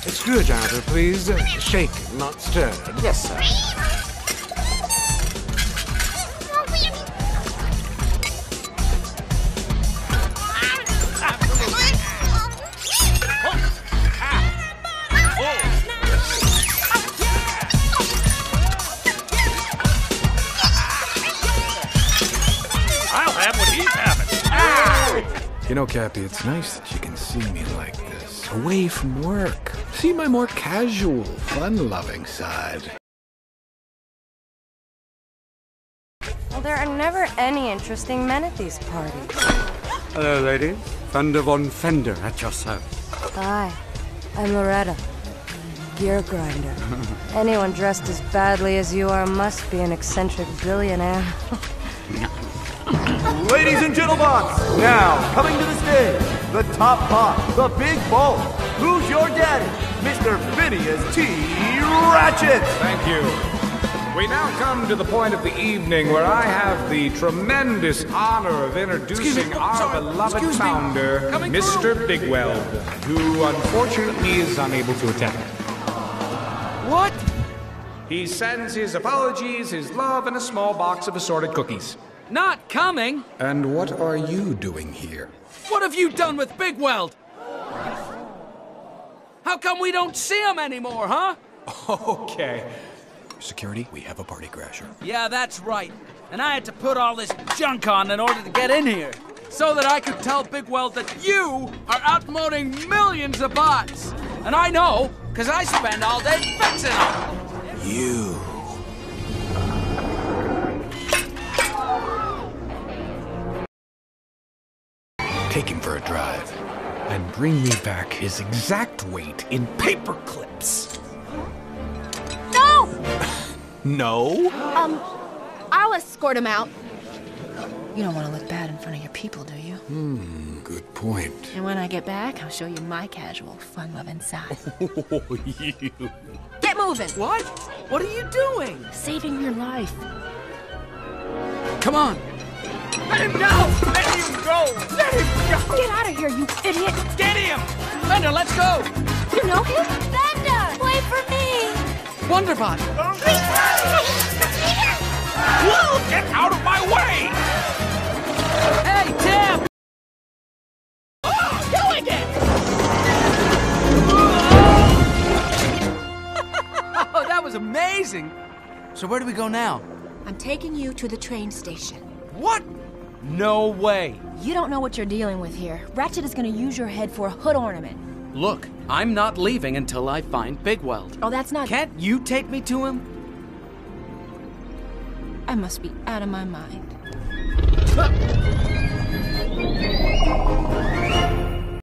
A screwdriver, please. Shaken, not stirred. Yes, sir. I'll have what he's having. You know, Cappy, it's nice that you can see me like this, away from work. See my more casual, fun-loving side. Well, there are never any interesting men at these parties. Hello, ladies. Thunder Von Fender at your service. Hi, I'm Loretta, gear grinder. Anyone dressed as badly as you are must be an eccentric billionaire. Ladies and gentlemen, now coming to the stage, the top pot, the big boss. Who's your daddy? Mr. Phineas T. Ratchet! Thank you. We now come to the point of the evening where I have the tremendous honor of introducing our beloved founder, Mr. Bigweld, who unfortunately is unable to attend. What? He sends his apologies, his love, and a small box of assorted cookies. Not coming? And what are you doing here? What have you done with Bigweld? How come we don't see him anymore, huh? Okay. Security, we have a party crasher. Yeah, that's right. And I had to put all this junk on in order to get in here. So that I could tell Bigweld that you are outmoding millions of bots. And I know, because I spend all day fixing them. You. Take him for a drive, and bring me back his exact weight in paper clips. No! No? I'll escort him out. You don't want to look bad in front of your people, do you? Good point. And when I get back, I'll show you my casual, fun-loving side. Oh, you. Get moving. What? What are you doing? Saving your life. Come on. Let him go! Let him go! Let him go! Get out of here, you idiot! Get him! Fender, let's go! You know him? Fender! Wait for me! Wonderbot! Whoa! Get out of my way! Hey, Tim! Doing it! Oh, that was amazing! So where do we go now? I'm taking you to the train station. What? No way. You don't know what you're dealing with here. Ratchet is gonna use your head for a hood ornament. Look, I'm not leaving until I find Bigweld. Oh, that's not... Can't you take me to him? I must be out of my mind.